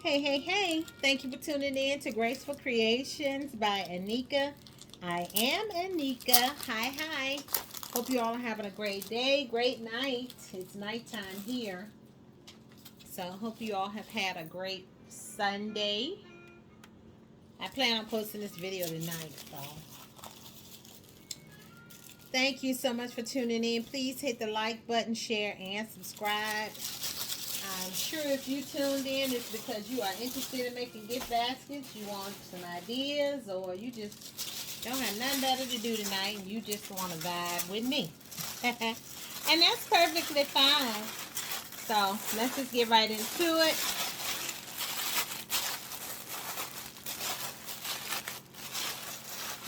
Hey, hey, hey. Thank you for tuning in to Graceful Creations by Anika. I am Anika. Hi, hi. Hope you all are having a great day, great night. It's nighttime here. So, hope you all have had a great Sunday. I plan on posting this video tonight, so thank you so much for tuning in. Please hit the like button, share, and subscribe. I'm sure if you tuned in, it's because you are interested in making gift baskets, you want some ideas, or you just don't have nothing better to do tonight and you just want to vibe with me. And that's perfectly fine. So let's just get right into it.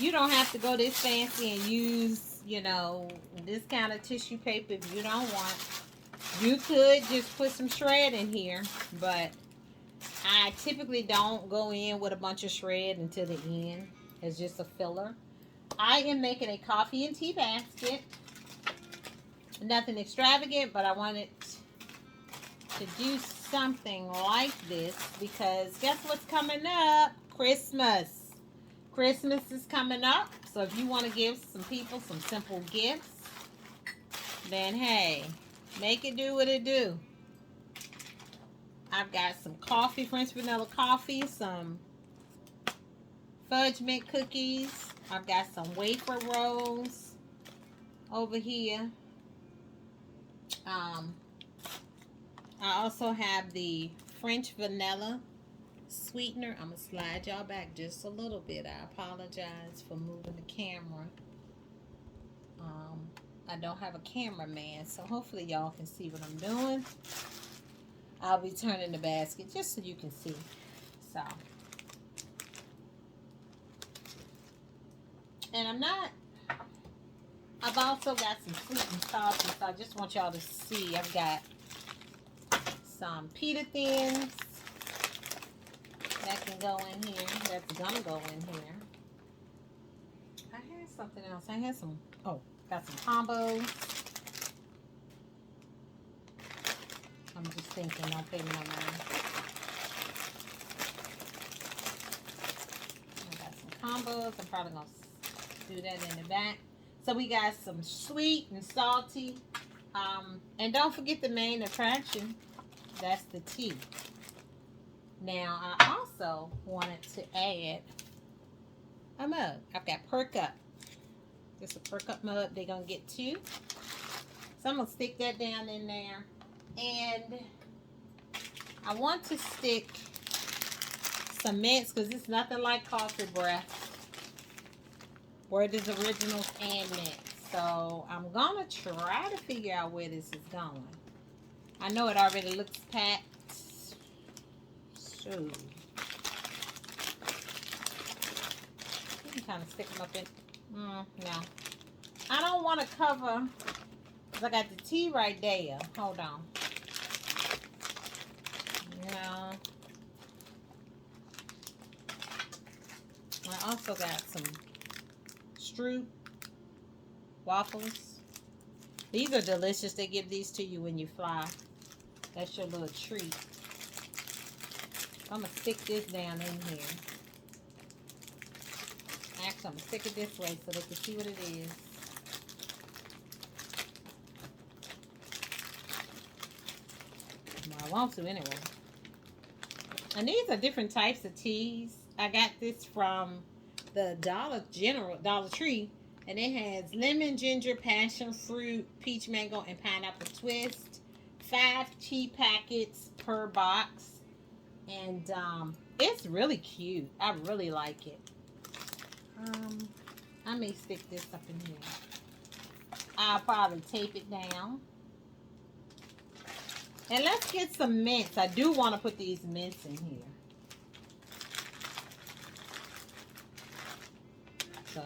You don't have to go this fancy and use, this kind of tissue paper if you don't want. You could just put some shred in here, but I typically don't go in with a bunch of shred until the end. It's just a filler. I am making a coffee and tea basket. Nothing extravagant, but I wanted to do something like this because guess what's coming up? Christmas. Christmas is coming up. So if you want to give some people some simple gifts, then hey, make it do what it do. I've got some coffee, French vanilla coffee, some fudge mint cookies. I've got some wafer rolls over here. I also have the French vanilla sweetener. I'm going to slide y'all back just a little bit. I apologize for moving the camera. I don't have a cameraman, so hopefully y'all can see what I'm doing. I'll be turning the basket just so you can see. So, and I've also got some sweet and salty, so I just want y'all to see. I've got some pita thins that can go in here. That's gonna go in here. I had something else. I had some, got some combos. I'm just thinking, don't pay me no mind. I got some combos. I'm probably gonna do that in the back. So we got some sweet and salty. And don't forget the main attraction. That's the tea. Now, I also wanted to add a mug. I've got Perk Up. Just a Perk Up mug. They're going to get two. So I'm going to stick that down in there. And I want to stick some mints because it's nothing like coffee breath. Word is originals and mints. So I'm going to try to figure out where this is going. I know it already looks packed. So you can kind of stick them up in. No. I don't want to cover because I got the tea right there. Hold on. No. I also got some Stroop waffles. These are delicious. They give these to you when you fly. That's your little treat. I'm going to stick this down in here. Actually, I'm going to stick it this way so they can see what it is. Well, I want to anyway. And these are different types of teas. I got this from the Dollar Tree. And it has lemon, ginger, passion fruit, peach mango, and pineapple twist. 5 tea packets per box. And it's really cute. I really like it. I may stick this up in here. I'll probably tape it down. And let's get some mints. I do want to put these mints in here. So,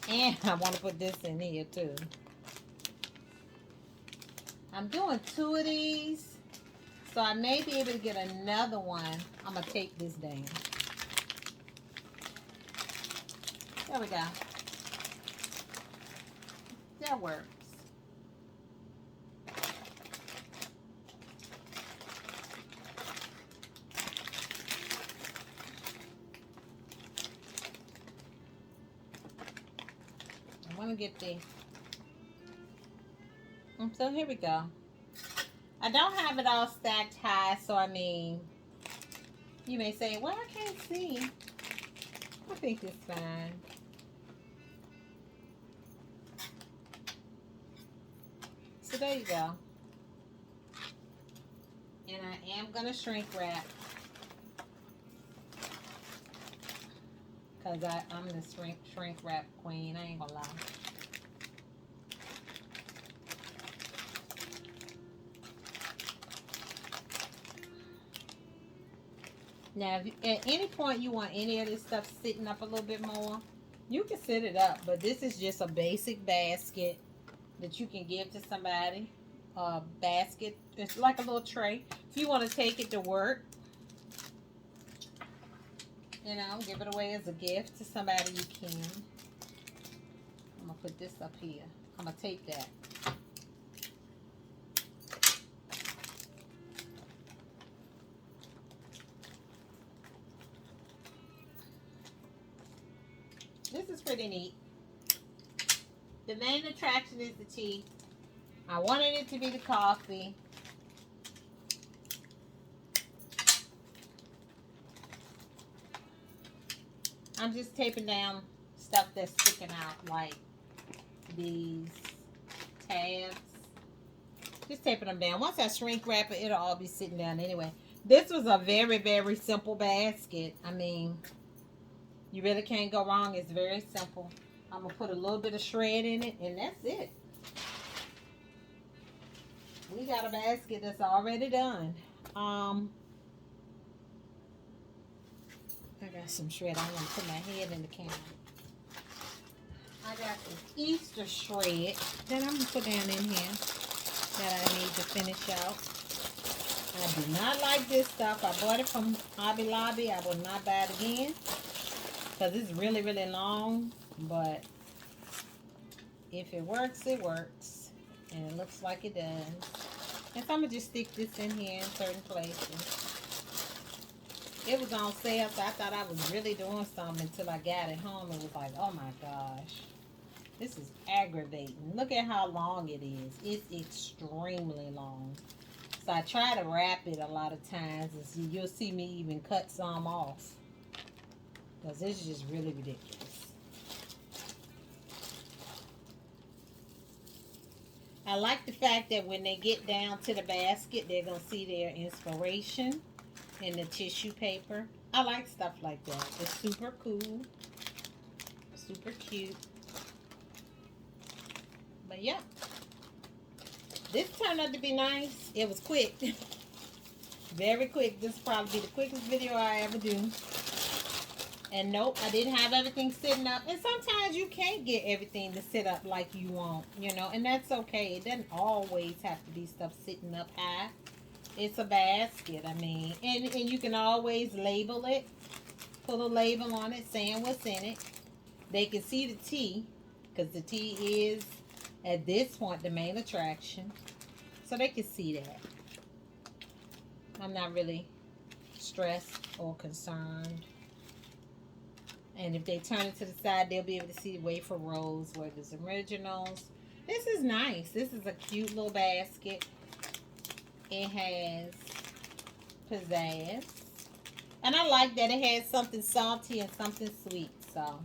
and I want to put this in here too. I'm doing 2 of these. So I may be able to get another one. I'm going to take this down. There we go. That works. gonna get the. So here we go. I don't have it all stacked high, so I mean, you may say, well, I can't see. I think it's fine. So there you go. And I am gonna shrink wrap. Cause I'm the shrink wrap queen. I ain't gonna lie. Now, if at any point you want any of this stuff sitting up a little bit more, you can sit it up. But this is just a basic basket that you can give to somebody. A basket. It's like a little tray. If you want to take it to work, you know, give it away as a gift to somebody, you can. I'm going to put this up here. I'm going to take that. This is pretty neat. The main attraction is the tea. I wanted it to be the coffee. I'm just taping down stuff that's sticking out, like these tabs. Just taping them down. Once I shrink wrap it, it'll all be sitting down anyway. This was a very, very simple basket. I mean, you really can't go wrong. It's very simple. I'm going to put a little bit of shred in it, and that's it. We got a basket that's already done. I got some shred. I'm going to put my head in the camera. I got some Easter shred that I'm going to put down in here that I need to finish out. I do not like this stuff. I bought it from Hobby Lobby. I will not buy it again because it's really, really long. But if it works, it works. And it looks like it does. And so I'm going to just stick this in here in certain places. It was on sale, so I thought I was really doing something until I got it home. It was like, oh my gosh. This is aggravating. Look at how long it is. It's extremely long. So I try to wrap it a lot of times. And you'll see me even cut some off. Because this is just really ridiculous. I like the fact that when they get down to the basket, they're going to see their inspiration in the tissue paper. I like stuff like that. It's super cool. Super cute. But yeah. This turned out to be nice. It was quick. Very quick. This will probably be the quickest video I ever do. And nope, I didn't have everything sitting up. And sometimes you can't get everything to sit up like you want, you know. And that's okay. It doesn't always have to be stuff sitting up high. It's a basket, I mean. And you can always label it. Put a label on it saying what's in it. They can see the tea. Because the tea is, at this point, the main attraction. So they can see that. I'm not really stressed or concerned. And if they turn it to the side, they'll be able to see wafer rolls where there's originals. This is nice. This is a cute little basket. It has pizzazz. And I like that it has something salty and something sweet. So,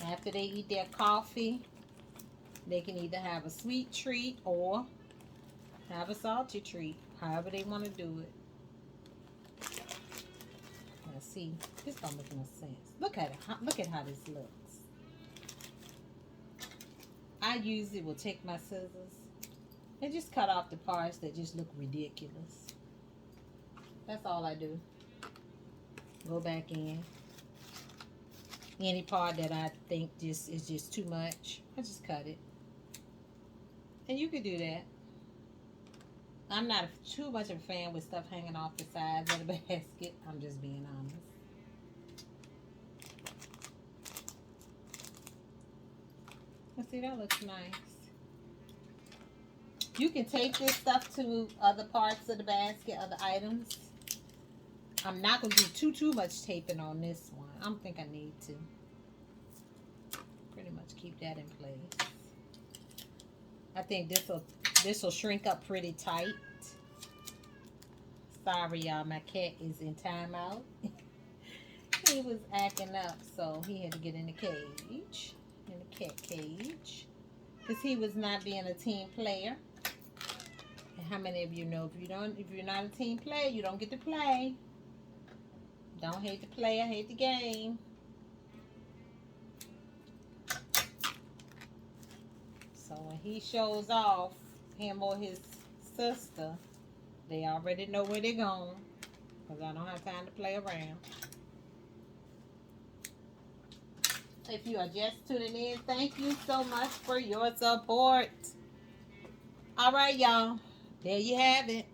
after they eat their coffee, they can either have a sweet treat or have a salty treat. However they want to do it. Let's see. This don't make no sense. Look at it. Look at how this looks. I usually will take my scissors and just cut off the parts that just look ridiculous. That's all I do. Go back in. Any part that I think is just too much, I just cut it. And you could do that. I'm not too much of a fan with stuff hanging off the sides of the basket. I'm just being honest. Let's see, that looks nice. You can tape this stuff to other parts of the basket, other items. I'm not going to do too much taping on this one. I don't think I need to. much keep that in place. I think this will shrink up pretty tight. Sorry, y'all. My cat is in timeout. He was acting up, so he had to get in the cage, in the cat cage, because he was not being a team player. And how many of you know if you're not a team player, you don't get to play? Don't hate the player, hate the game. So when he shows off, him or his sister, they already know where they're going, because I don't have time to play around. If you are just tuning in, thank you so much for your support. All right, y'all. There you have it.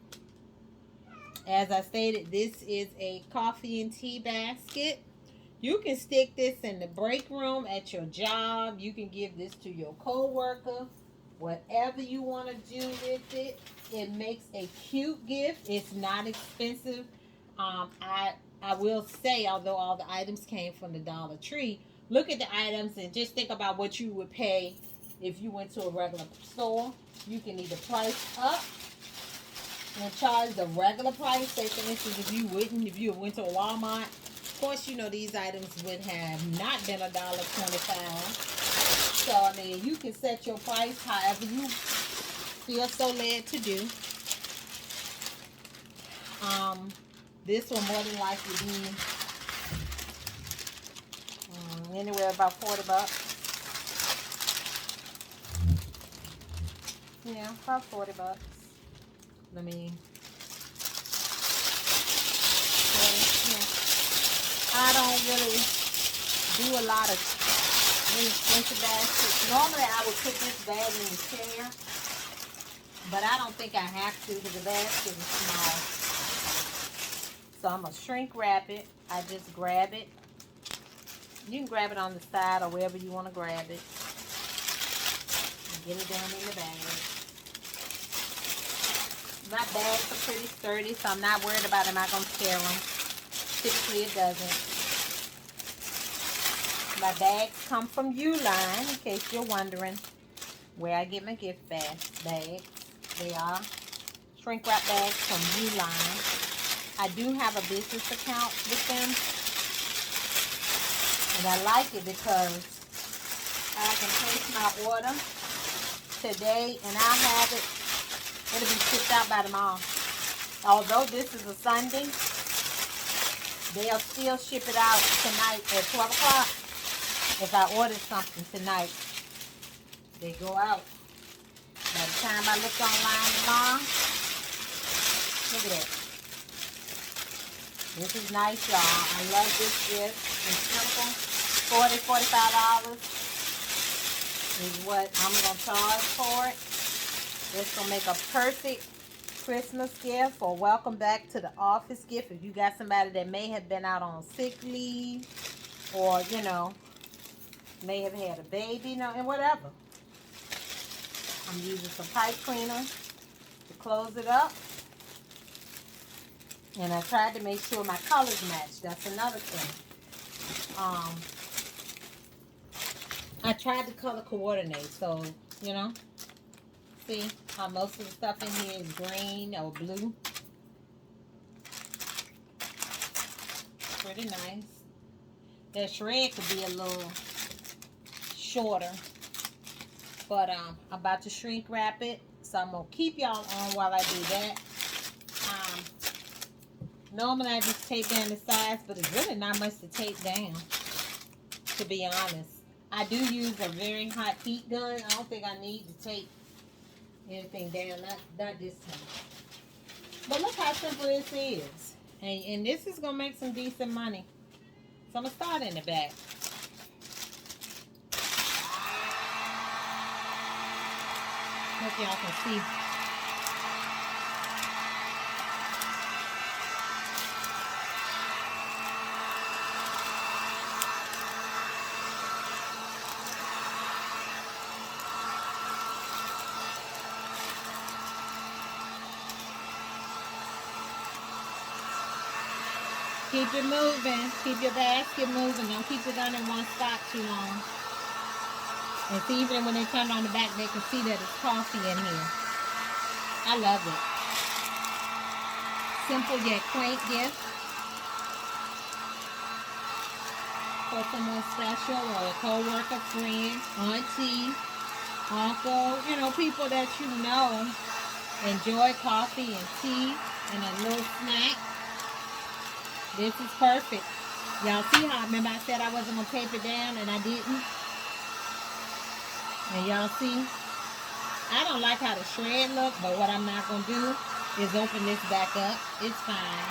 As I stated, this is a coffee and tea basket. You can stick this in the break room at your job. You can give this to your coworker. Whatever you want to do with it. It makes a cute gift. It's not expensive. I will say, although all the items came from the Dollar Tree, look at the items and just think about what you would pay if you went to a regular store. You can either price up and charge the regular price. Say, for instance, if you went to a Walmart, of course, you know these items would have not been $1.25. So, I mean, you can set your price however you feel so led to do. This will more than likely be anywhere about $40. Yeah, about $40. Let me. 40, yeah. I don't really do a lot of expensive baskets. Normally, I would put this bag in the chair, but I don't think I have to because the basket is small. So I'm gonna shrink wrap it. I just grab it. You can grab it on the side or wherever you want to grab it. And get it down in the bag. My bags are pretty sturdy, so I'm not worried about am I going to tear them. Typically, it doesn't. My bags come from Uline, in case you're wondering where I get my gift bags. They are shrink wrap bags from Uline. I do have a business account with them. And I like it because I can place my order today and I'll have it. It'll be shipped out by tomorrow. Although this is a Sunday, they'll still ship it out tonight at 12 o'clock. If I order something tonight, they go out. By the time I look online tomorrow, look at that. This is nice, y'all. I love this gift. It's simple. $40, $45 is what I'm going to charge for it. This will make a perfect Christmas gift or welcome back to the office gift if you got somebody that may have been out on sick leave or, you know, may have had a baby, you know, and whatever. I'm using some pipe cleaner to close it up. And I tried to make sure my colors match. That's another thing. I tried to color coordinate, so, you know. See how most of the stuff in here is green or blue. Pretty nice. That shred could be a little shorter. But I'm about to shrink wrap it. So I'm going to keep y'all on while I do that. Normally I just tape down the sides, but it's really not much to tape down, to be honest. I do use a very hot heat gun. I don't think I need to tape anything down, not this time. But look how simple this is. And this is going to make some decent money. So I'm going to start in the back. Hope y'all can see. Keep it moving. Keep your basket moving. Don't keep it on in one spot too long. And see, even when they turn on the back, they can see that it's coffee in here. I love it. Simple yet quaint gift for someone special or a co-worker, friend, auntie, uncle, you know, people that you know enjoy coffee and tea and a little snack. This is perfect. Y'all see how, remember I said I wasn't going to tape it down and I didn't? And y'all see, I don't like how the shred look, but what I'm not going to do is open this back up. It's fine.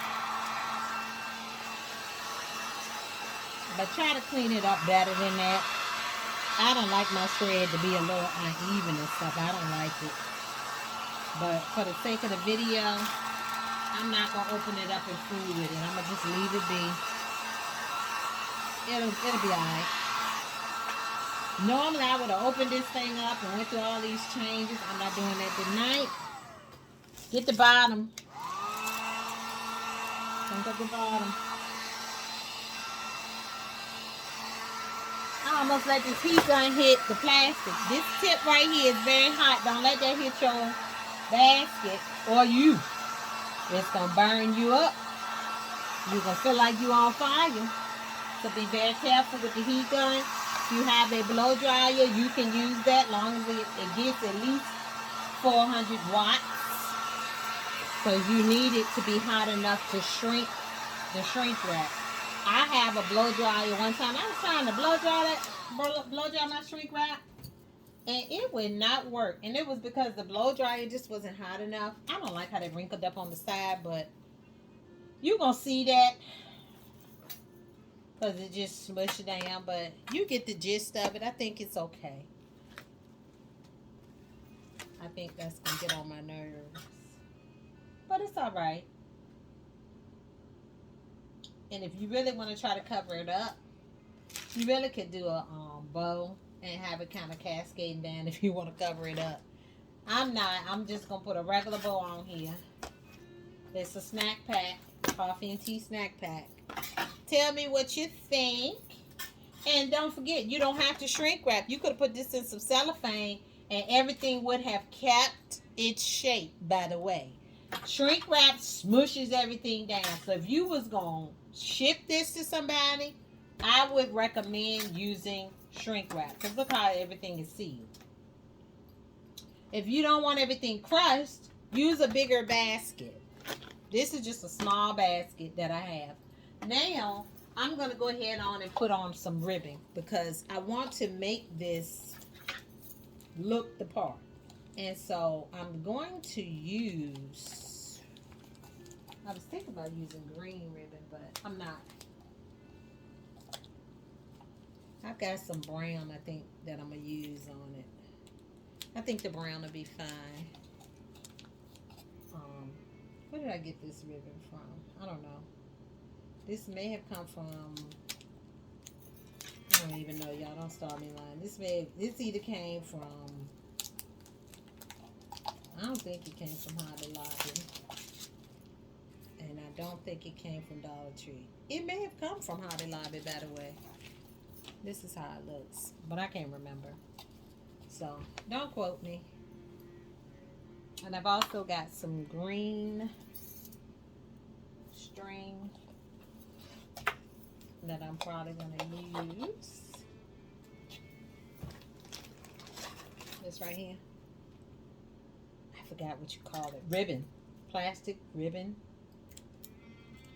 But try to clean it up better than that. I don't like my shred to be a little uneven and stuff. I don't like it. But for the sake of the video, I'm not going to open it up and fool with it. I'm going to just leave it be. It'll be alright. Normally, I would have opened this thing up and went through all these changes. I'm not doing that tonight. Get the bottom. Crank up the bottom. I almost let this heat gun hit the plastic. This tip right here is very hot. Don't let that hit your basket or you. It's going to burn you up. You're going to feel like you're on fire. So be very careful with the heat gun. If you have a blow dryer, you can use that as long as it gets at least 400 watts. Because you need it to be hot enough to shrink the shrink wrap. I have a blow dryer one time. I was trying to blow dry my shrink wrap. And it would not work. And it was because the blow dryer just wasn't hot enough. I don't like how they wrinkled up on the side, but you're going to see that. Because it just smushed down. But you get the gist of it. I think it's okay. I think that's going to get on my nerves. But it's alright. And if you really want to try to cover it up, you really could do a bow and have it kind of cascading down if you want to cover it up. I'm not. I'm just going to put a regular bow on here. It's a snack pack. Coffee and tea snack pack. Tell me what you think. And don't forget, you don't have to shrink wrap. You could have put this in some cellophane and everything would have kept its shape, by the way. Shrink wrap smushes everything down. So if you was going to ship this to somebody, I would recommend using shrink wrap. Because look how everything is sealed. If you don't want everything crushed, use a bigger basket. This is just a small basket that I have. Now, I'm going to go ahead on and put on some ribbon. Because I want to make this look the part. And so I'm going to use, I was thinking about using green ribbon, but I'm not. I've got some brown, I think, that I'm going to use on it. I think the brown will be fine. Where did I get this ribbon from? I don't know. This may have come from, I don't even know, y'all. Don't start me lying. This either came from, I don't think it came from Hobby Lobby. And I don't think it came from Dollar Tree. It may have come from Hobby Lobby, by the way. This is how it looks. But I can't remember. So, don't quote me. And I've also got some green string that I'm probably going to use. This right here. I forgot what you call it. Ribbon. Plastic ribbon.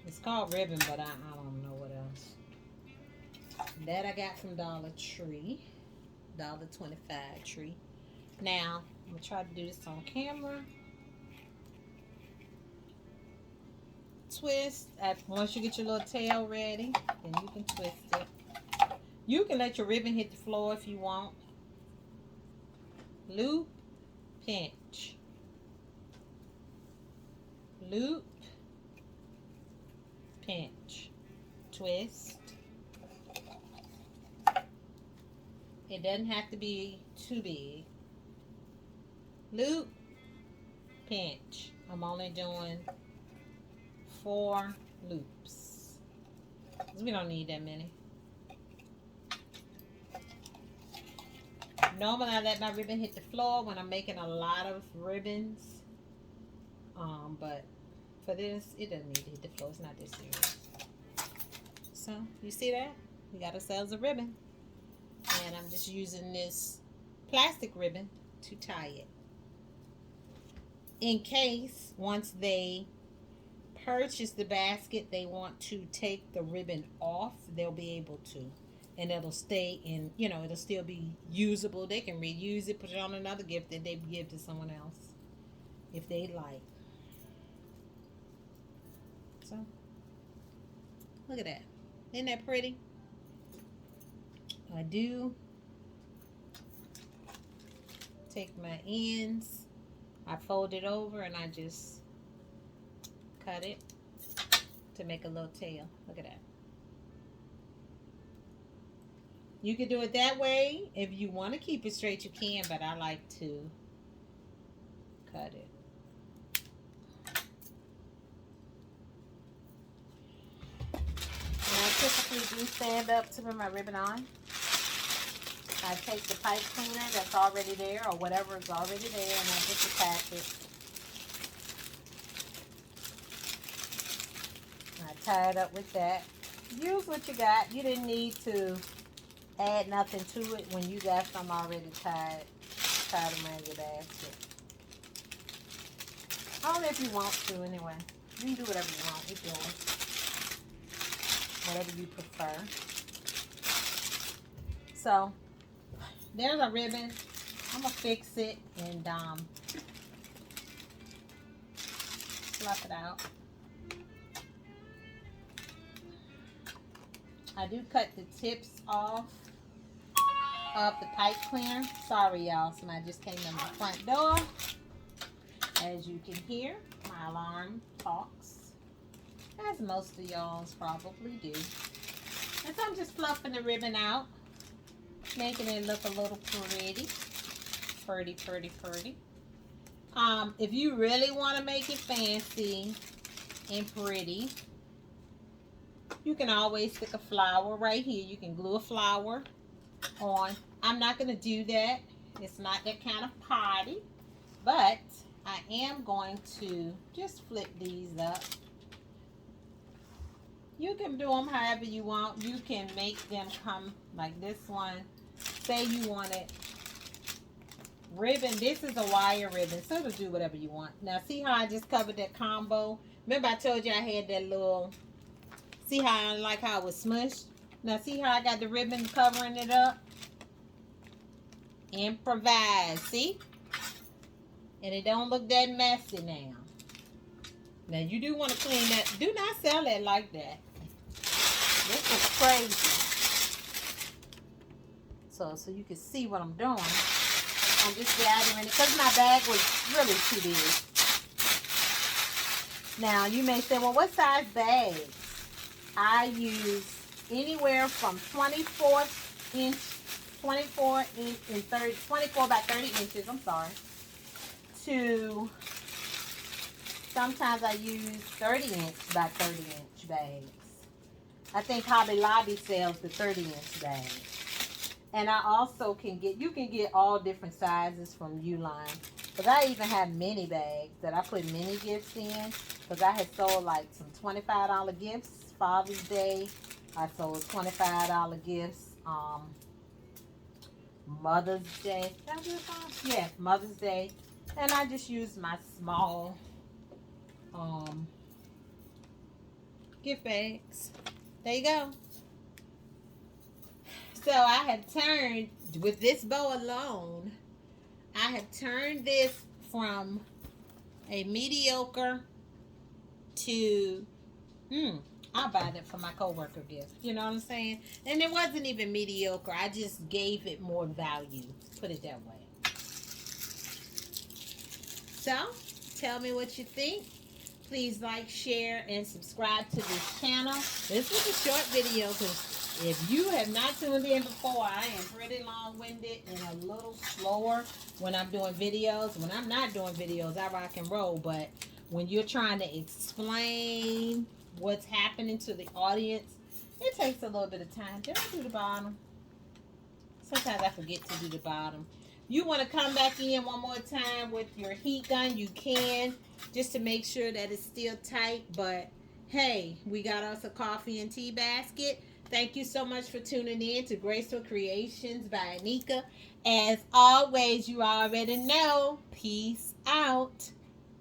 It's called ribbon, but I don't know what else. That I got from Dollar Tree. $1.25 tree. Now, I'm going to try to do this on camera. Twist. Once you get your little tail ready, then you can twist it. You can let your ribbon hit the floor if you want. Loop, pinch. Loop, pinch. Twist. It doesn't have to be too big. Loop, pinch. I'm only doing 4 loops. We don't need that many. Normally I let my ribbon hit the floor when I'm making a lot of ribbons. But for this, it doesn't need to hit the floor. It's not this serious. So, you see that? We got ourselves a ribbon. And I'm just using this plastic ribbon to tie it. In case, once they purchase the basket, they want to take the ribbon off, they'll be able to. And it'll stay in, it'll still be usable. They can reuse it, put it on another gift that they give to someone else if they like. So, look at that. Isn't that pretty? I do take my ends, I fold it over, and I just cut it to make a little tail. Look at that. You can do it that way. If you want to keep it straight, you can, but I like to cut it. And I typically do stand up to put my ribbon on. I take the pipe cleaner that's already there, or whatever is already there, and I just attach it. I tie it up with that. Use what you got. You didn't need to add nothing to it when you got some already tied around your basket. Only if you want to, anyway. You can do whatever you want with yours. Whatever you prefer. So, there's a ribbon. I'm going to fix it and fluff it out. I do cut the tips off of the pipe cleaner. Sorry, y'all. Somebody just came in my front door. As you can hear, my alarm talks. As most of y'all's probably do. And so I'm just fluffing the ribbon out. Making it look a little pretty. Pretty, pretty, pretty. If you really want to make it fancy and pretty, you can always stick a flower right here. You can glue a flower on. I'm not going to do that. It's not that kind of party. But I am going to just flip these up. You can do them however you want. You can make them come like this one. Say you want it ribbon. This is a wire ribbon, so it'll do whatever you want. Now, see how I just covered that combo? Remember I told you I had that little, see how I like how it was smushed? Now, see how I got the ribbon covering it up? Improvise, see? And it don't look that messy now. Now, you do want to clean that. Do not sell it like that. This is crazy. So you can see what I'm doing. I'm just gathering it because my bag was really too big. Now, you may say, well, what size bags? I use anywhere from 24 by 30 inches, to sometimes I use 30 inch by 30 inch bags. I think Hobby Lobby sells the 30 inch bag. And I also you can get all different sizes from Uline. Because I even have mini bags that I put mini gifts in. Because I had sold like some $25 gifts. Father's Day, I sold $25 gifts. Mother's Day. Yeah, Mother's Day. And I just used my small gift bags. There you go. So I have turned, with this bow alone, I have turned this from a mediocre to, I'll buy that for my coworker gift. You know what I'm saying? And it wasn't even mediocre. I just gave it more value. Put it that way. So, tell me what you think. Please like, share, and subscribe to this channel. This was a short video because if you have not tuned in before, I am pretty long-winded and a little slower when I'm doing videos. When I'm not doing videos, I rock and roll. But when you're trying to explain what's happening to the audience, it takes a little bit of time. Did I do the bottom? Sometimes I forget to do the bottom. You want to come back in one more time with your heat gun, you can, just to make sure that it's still tight. But hey, we got us a coffee and tea basket. Thank you so much for tuning in to Graceful Creations by Anika. As always, you already know. Peace out.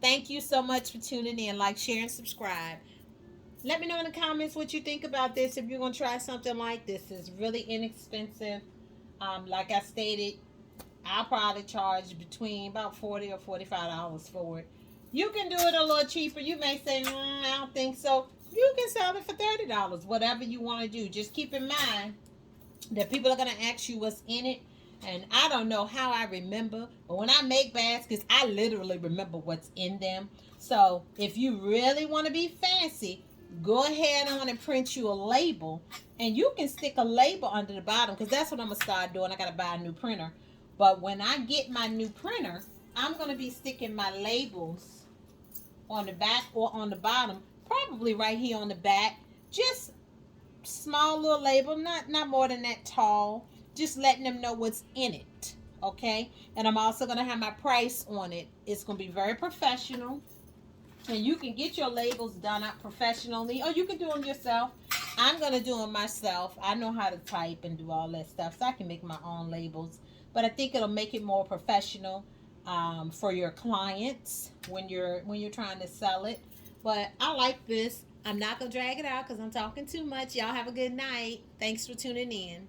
Thank you so much for tuning in. Like, share, and subscribe. Let me know in the comments what you think about this. If you're going to try something like this, it's really inexpensive. Like I stated, I'll probably charge between about $40 or $45 for it. You can do it a little cheaper. You may say, I don't think so. You can sell it for $30. Whatever you want to do. Just keep in mind that people are going to ask you what's in it. And I don't know how I remember, but when I make baskets, I literally remember what's in them. So if you really want to be fancy, go ahead on and print you a label. And you can stick a label under the bottom, because that's what I'm going to start doing. I got to buy a new printer. But when I get my new printer, I'm going to be sticking my labels on the back or on the bottom, probably right here on the back. Just small little label, not more than that tall, just letting them know what's in it. Okay, and I'm also going to have my price on it. It's going to be very professional, and you can get your labels done up professionally, or you can do them yourself. I'm going to do them myself. I know how to type and do all that stuff, so I can make my own labels. But I think it'll make it more professional for your clients when you're trying to sell it. But I like this. I'm not gonna drag it out because I'm talking too much. Y'all have a good night. Thanks for tuning in.